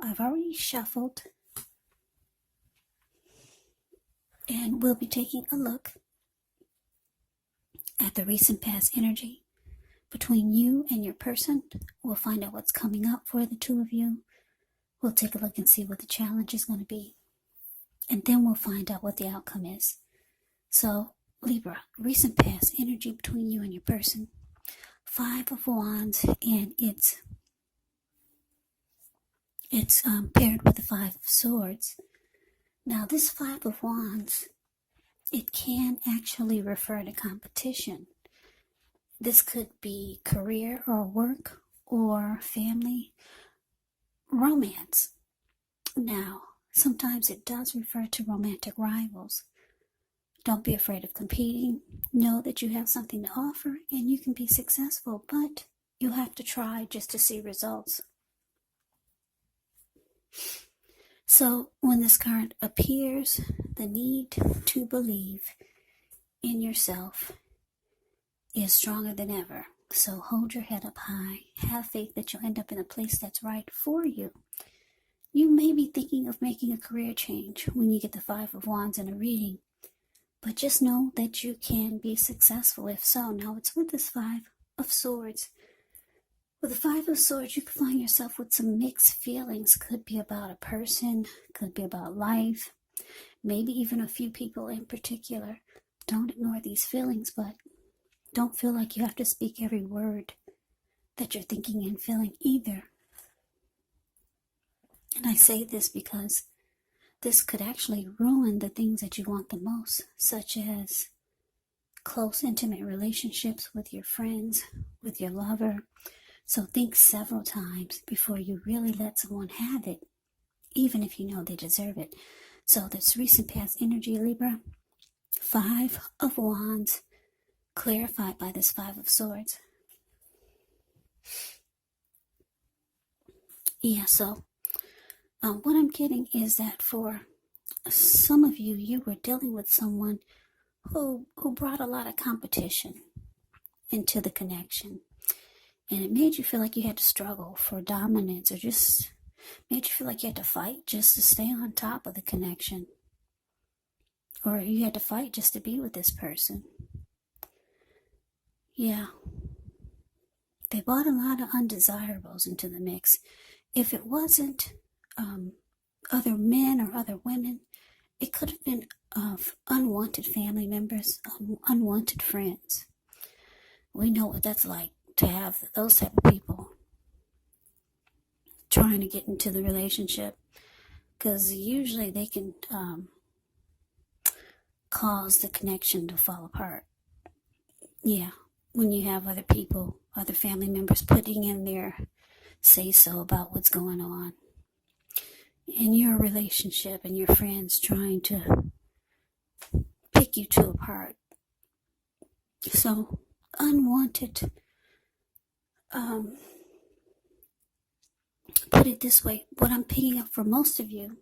I've already shuffled, and we'll be taking a look at the recent past energy between you and your person. We'll find out what's coming up for the two of you. We'll take a look and see what the challenge is going to be. And then we'll find out what the outcome is. So, Libra, recent past energy between you and your person. 5 of Wands, and it's paired with the 5 of Swords. Now, this 5 of Wands, it can actually refer to competition. This could be career or work or family, romance. Now, sometimes it does refer to romantic rivals. Don't be afraid of competing. Know that you have something to offer and you can be successful, but you have to try just to see results. So when this card appears, the need to believe in yourself is stronger than ever. So hold your head up high. Have faith that you'll end up in a place that's right for you. You may be thinking of making a career change when you get the 5 of Wands in a reading, but just know that you can be successful if so. Now it's with this 5 of Swords. With the 5 of Swords, you can find yourself with some mixed feelings. Could be about a person, could be about life, maybe even a few people in particular. Don't ignore these feelings, but don't feel like you have to speak every word that you're thinking and feeling either. And I say this because this could actually ruin the things that you want the most, such as close, intimate relationships with your friends, with your lover. So think several times before you really let someone have it, even if you know they deserve it. So this recent past energy, Libra, 5 of Wands, clarified by this 5 of Swords. Yeah, so what I'm getting is that for some of you, you were dealing with someone who brought a lot of competition into the connection. And it made you feel like you had to struggle for dominance, or just made you feel like you had to fight just to stay on top of the connection. Or you had to fight just to be with this person. Yeah. They brought a lot of undesirables into the mix. If it wasn't other men or other women, it could have been of unwanted family members, unwanted friends. We know what that's like, to have those type of people trying to get into the relationship, because usually they can cause the connection to fall apart. Yeah, when you have other people, other family members putting in their say-so about what's going on in your relationship, and your friends trying to pick you two apart. So unwanted, put it this way, what I'm picking up for most of you,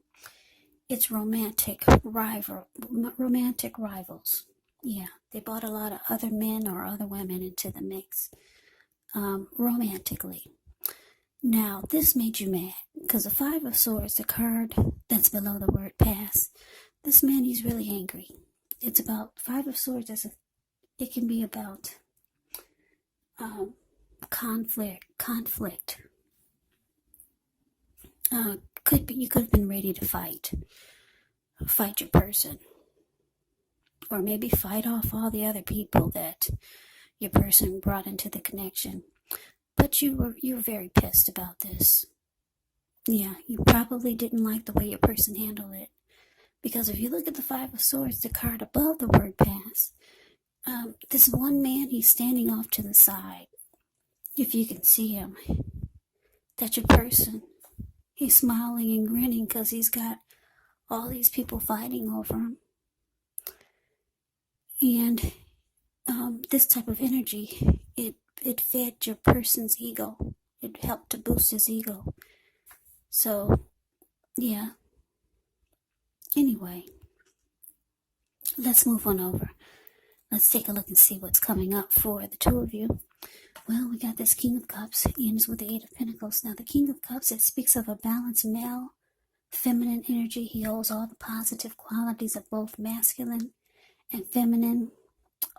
it's romantic rivals. Yeah, they brought a lot of other men or other women into the mix, romantically. Now, this made you mad, because the 5 of Swords, the card that's below the word pass, this man, he's really angry. It's about 5 of Swords, it can be about conflict. You could have been ready to fight your person, or maybe fight off all the other people that your person brought into the connection. But you were very pissed about this. Yeah, you probably didn't like the way your person handled it, because if you look at the 5 of Swords, the card above the word pass, this one man, he's standing off to the side. If you can see him, that's your person. He's smiling and grinning because he's got all these people fighting over him. And this type of energy, it fed your person's ego. It helped to boost his ego. So, yeah. Anyway, let's move on over. Let's take a look and see what's coming up for the two of you. Well, we got this King of Cups, ends with the Eight of Pentacles. Now, the King of Cups, it speaks of a balanced male, feminine energy. He holds all the positive qualities of both masculine and feminine.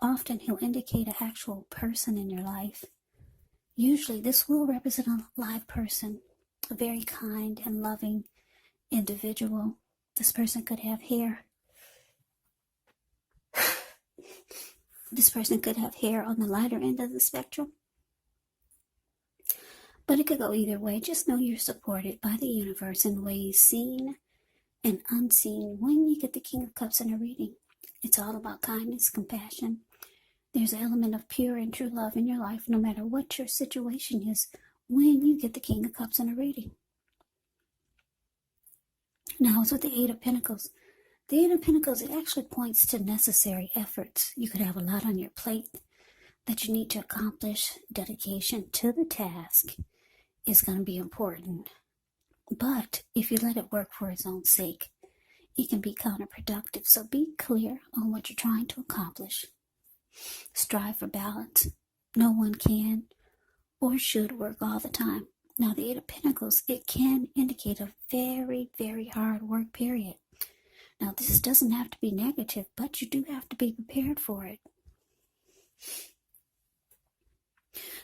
Often, he'll indicate an actual person in your life. Usually, this will represent a live person, a very kind and loving individual. This person could have hair. This person could have hair on the lighter end of the spectrum. But it could go either way. Just know you're supported by the universe in ways seen and unseen when you get the King of Cups in a reading. It's all about kindness, compassion. There's an element of pure and true love in your life, no matter what your situation is, when you get the King of Cups in a reading. Now, it's with the Eight of Pentacles. The Eight of Pentacles, it actually points to necessary efforts. You could have a lot on your plate that you need to accomplish. Dedication to the task is going to be important. But if you let it work for its own sake, it can be counterproductive. So be clear on what you're trying to accomplish. Strive for balance. No one can or should work all the time. Now, the Eight of Pentacles, it can indicate a very, very hard work period. Now, this doesn't have to be negative, but you do have to be prepared for it.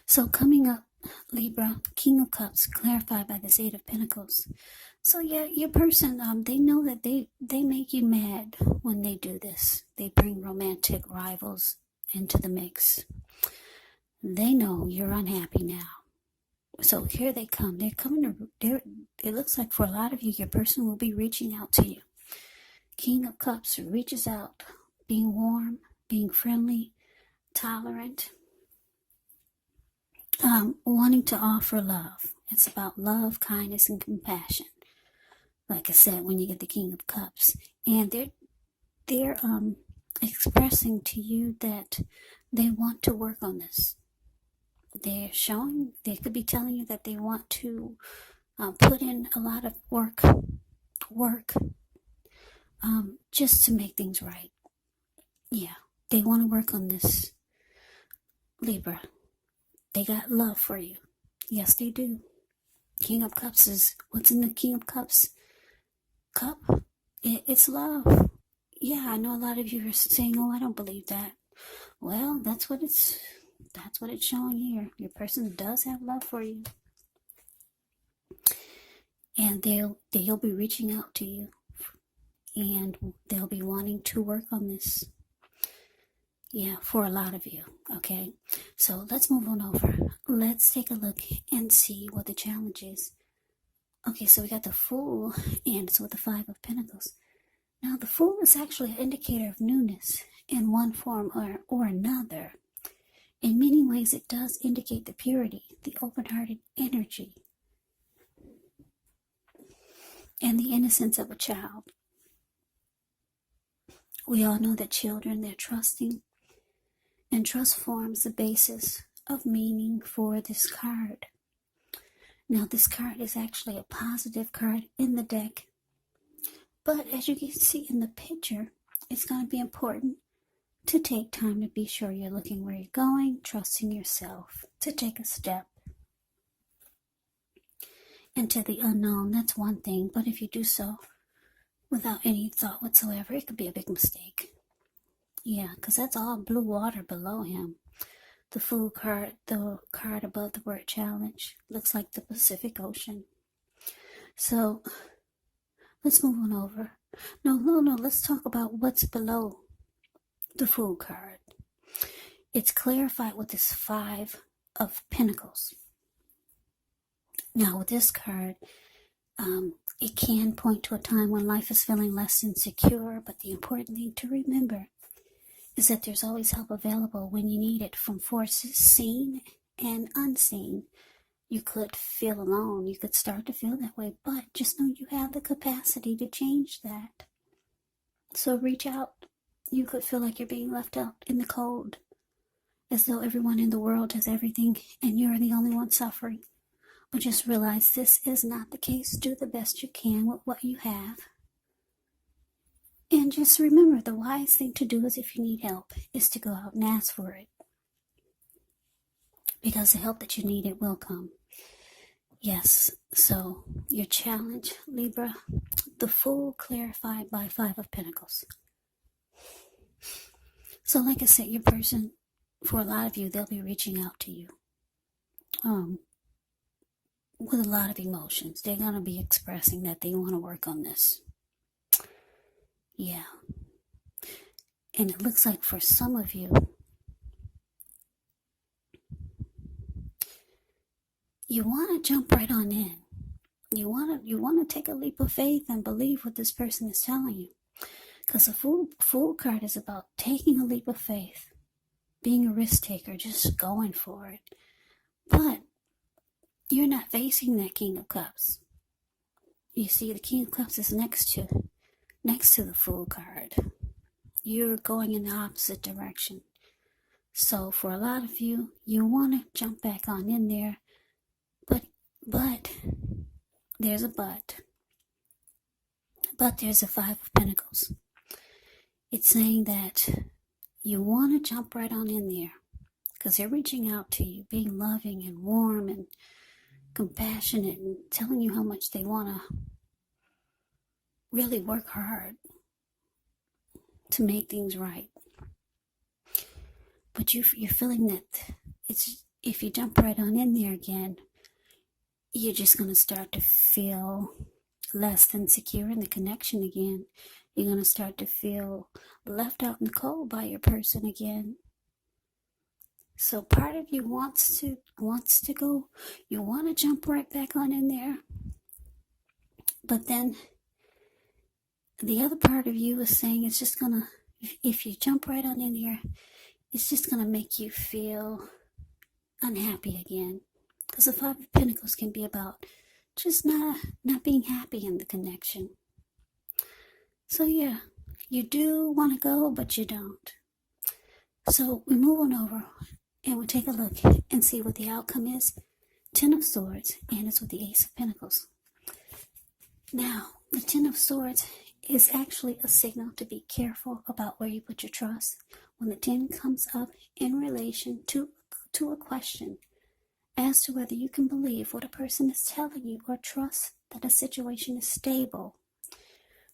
So coming up, Libra, King of Cups, clarified by this Eight of Pentacles. So yeah, your person, they know that they make you mad when they do this. They bring romantic rivals into the mix. They know you're unhappy now. So here they come. They're coming to, it looks like for a lot of you, your person will be reaching out to you. King of Cups reaches out, being warm, being friendly, tolerant, wanting to offer love. It's about love, kindness, and compassion. Like I said, when you get the King of Cups, and they're expressing to you that they want to work on this. They could be telling you that they want to put in a lot of work, just to make things right. Yeah, they want to work on this, Libra. They got love for you. Yes, they do. King of Cups is, what's in the King of Cups cup? It's love. Yeah, I know a lot of you are saying, oh, I don't believe that. Well, that's what it's showing here. Your person does have love for you. And they'll be reaching out to you. And they'll be wanting to work on this. Yeah, for a lot of you. Okay, so let's move on over. Let's take a look and see what the challenge is. Okay, so we got the Fool, and it's with the Five of Pentacles. Now, the Fool is actually an indicator of newness in one form or another. In many ways, it does indicate the purity, the open-hearted energy, and the innocence of a child. We all know that children, they're trusting, and trust forms the basis of meaning for this card. Now, this card is actually a positive card in the deck, but as you can see in the picture, it's going to be important to take time to be sure you're looking where you're going, trusting yourself to take a step into the unknown. That's one thing, but if you do so without any thought whatsoever, it could be a big mistake. Yeah, because that's all blue water below him. The Fool card, the card above the word challenge, looks like the Pacific Ocean. So, let's move on over. No, let's talk about what's below the Fool card. It's clarified with this Five of Pentacles. Now, with this card, it can point to a time when life is feeling less insecure, but the important thing to remember is that there's always help available when you need it from forces seen and unseen. You could feel alone. You could start to feel that way, but just know you have the capacity to change that. So reach out. You could feel like you're being left out in the cold, as though everyone in the world has everything and you're the only one suffering. But just realize this is not the case. Do the best you can with what you have. And just remember, the wise thing to do is if you need help, is to go out and ask for it. because the help that you need, it will come. Yes, so your challenge, Libra, the Fool clarified by Five of Pentacles. So like I said, your person, for a lot of you, they'll be reaching out to you with a lot of emotions. They're going to be expressing that they want to work on this. Yeah. And it looks like for some of you, you want to jump right on in. You want to take a leap of faith and believe what this person is telling you. Because the Fool card is about taking a leap of faith, being a risk taker, just going for it. But you're not facing that King of Cups. You see, the King of Cups is next to the Fool card. You're going in the opposite direction. So for a lot of you, you want to jump back on in there, but there's a but. But there's a Five of Pentacles. It's saying that you want to jump right on in there because they're reaching out to you, being loving and warm and compassionate and telling you how much they want to really work hard to make things right. But you're feeling that if you jump right on in there again, you're just going to start to feel less than secure in the connection again. You're going to start to feel left out in the cold by your person again. So part of you wants to go, you want to jump right back on in there. But then the other part of you is saying it's just going to, if you jump right on in there, it's just going to make you feel unhappy again. Because the Five of Pentacles can be about just not being happy in the connection. So yeah, you do want to go, but you don't. So we move on over and we take a look and see what the outcome is. 10 of Swords, and it's with the Ace of Pentacles. Now, the 10 of Swords is actually a signal to be careful about where you put your trust. When the 10 comes up in relation to a question as to whether you can believe what a person is telling you or trust that a situation is stable.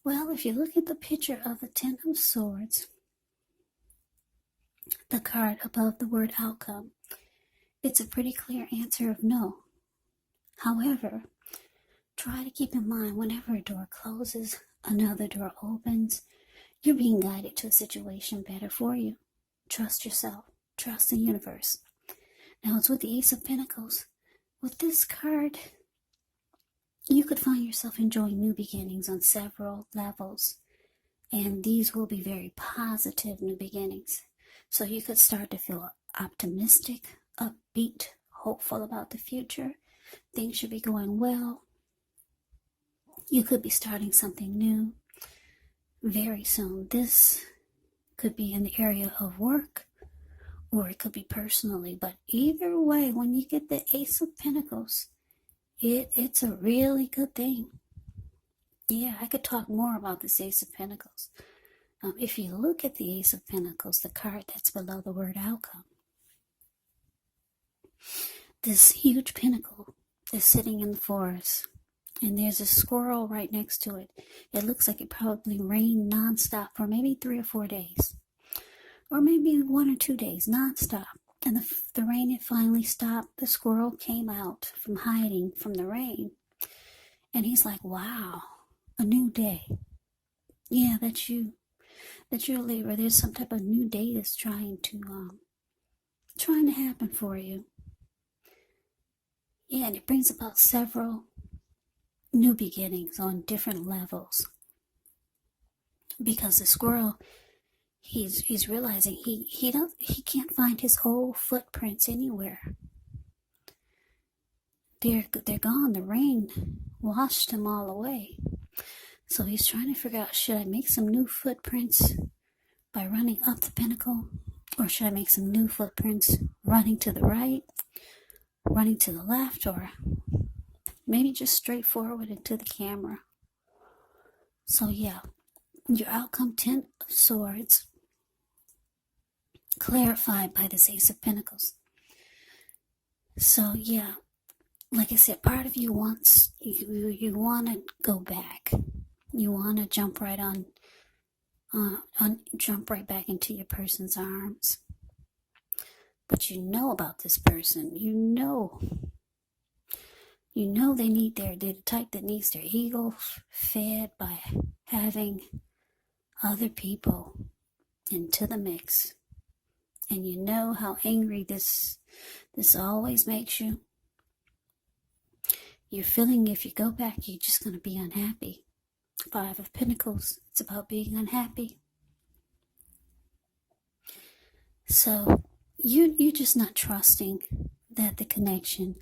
Well, if you look at the picture of the 10 of Swords, the card above the word outcome, it's a pretty clear answer of no. However, try to keep in mind whenever a door closes, another door opens, you're being guided to a situation better for you. Trust yourself. Trust the universe. Now it's with the Ace of Pentacles. With this card, you could find yourself enjoying new beginnings on several levels. And these will be very positive new beginnings. So you could start to feel optimistic, upbeat, hopeful about the future. Things should be going well. You could be starting something new very soon. This could be in the area of work, or it could be personally. But either way, when you get the Ace of Pentacles, it's a really good thing. Yeah, I could talk more about this Ace of Pentacles. If you look at the Ace of Pentacles, the card that's below the word outcome, this huge pinnacle is sitting in the forest, and there's a squirrel right next to it. It looks like it probably rained nonstop for maybe 3 or 4 days, or maybe 1 or 2 days nonstop. And the rain had finally stopped. The squirrel came out from hiding from the rain, and he's like, "Wow, a new day." Yeah, that's you. That's your Libra. There's some type of new day that's trying to happen for you. Yeah, and it brings about several new beginnings on different levels. Because the squirrel, he's realizing he can't find his old footprints anywhere. They're gone. The rain washed them all away. So he's trying to figure out, should I make some new footprints by running up the pinnacle? Or should I make some new footprints running to the right, running to the left, or maybe just straight forward into the camera? So yeah, your outcome, 10 of Swords, clarified by this Ace of Pentacles. So yeah, like I said, part of you wants, you want to go back. You want to jump right jump right back into your person's arms. But you know about this person. You know they're the type that needs their ego fed by having other people into the mix. And you know how angry this always makes you. You're feeling if you go back, you're just going to be unhappy. 5 of Pentacles, it's about being unhappy. So you're just not trusting that the connection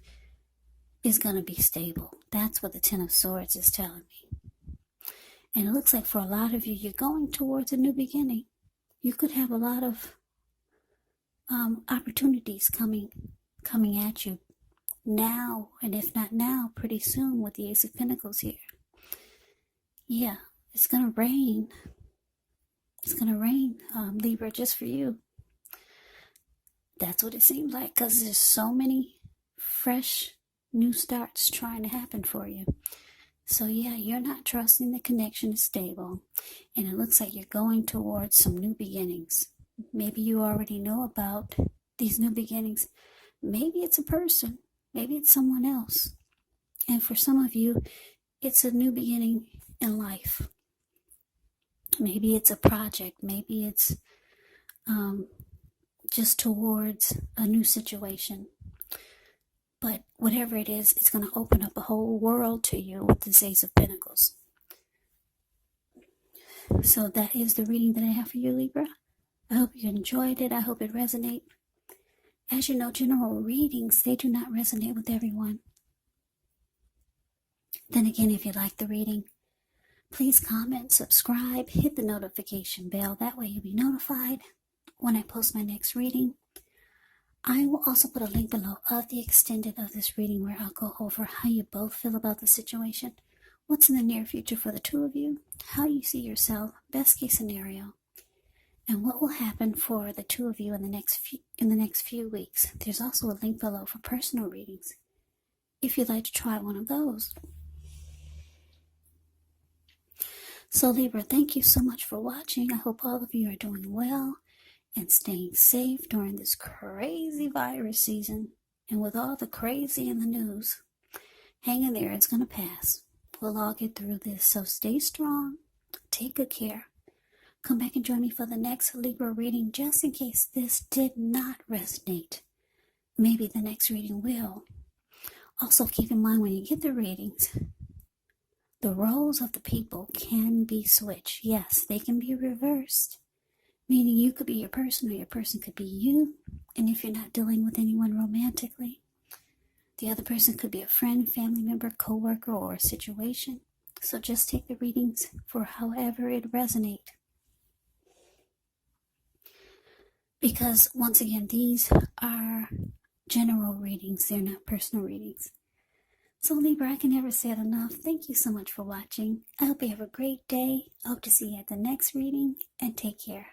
is going to be stable. That's what the 10 of Swords is telling me. And it looks like for a lot of you, you're going towards a new beginning. You could have a lot of opportunities coming at you now, and if not now, pretty soon with the Ace of Pentacles here. Yeah, it's going to rain. It's going to rain, Libra, just for you. That's what it seems like, because there's so many fresh new starts trying to happen for you. So yeah, you're not trusting the connection is stable, and it looks like you're going towards some new beginnings. Maybe you already know about these new beginnings. Maybe it's a person. Maybe it's someone else. And for some of you, it's a new beginning in life. Maybe it's a project. Maybe it's just towards a new situation. But whatever it is, it's going to open up a whole world to you with this Ace of Pentacles. So that is the reading that I have for you, Libra. I hope you enjoyed it. I hope it resonated. As you know, general readings, they do not resonate with everyone. Then again, if you like the reading, please comment, subscribe, hit the notification bell. That way you'll be notified when I post my next reading. I will also put a link below of the extended of this reading where I'll go over how you both feel about the situation, what's in the near future for the two of you, how you see yourself, best case scenario, and what will happen for the two of you in the next few weeks. There's also a link below for personal readings if you'd like to try one of those. So Libra, thank you so much for watching. I hope all of you are doing well and staying safe during this crazy virus season. And with all the crazy in the news, hang in there, it's going to pass. We'll all get through this. So stay strong, take good care. Come back and join me for the next Libra reading, just in case this did not resonate. Maybe the next reading will. Also keep in mind when you get the readings, the roles of the people can be switched. Yes, they can be reversed. Meaning you could be your person or your person could be you. And if you're not dealing with anyone romantically, the other person could be a friend, family member, coworker, or a situation. So just take the readings for however it resonates. Because once again, these are general readings. They're not personal readings. So Libra, I can never say it enough. Thank you so much for watching. I hope you have a great day. I hope to see you at the next reading, and take care.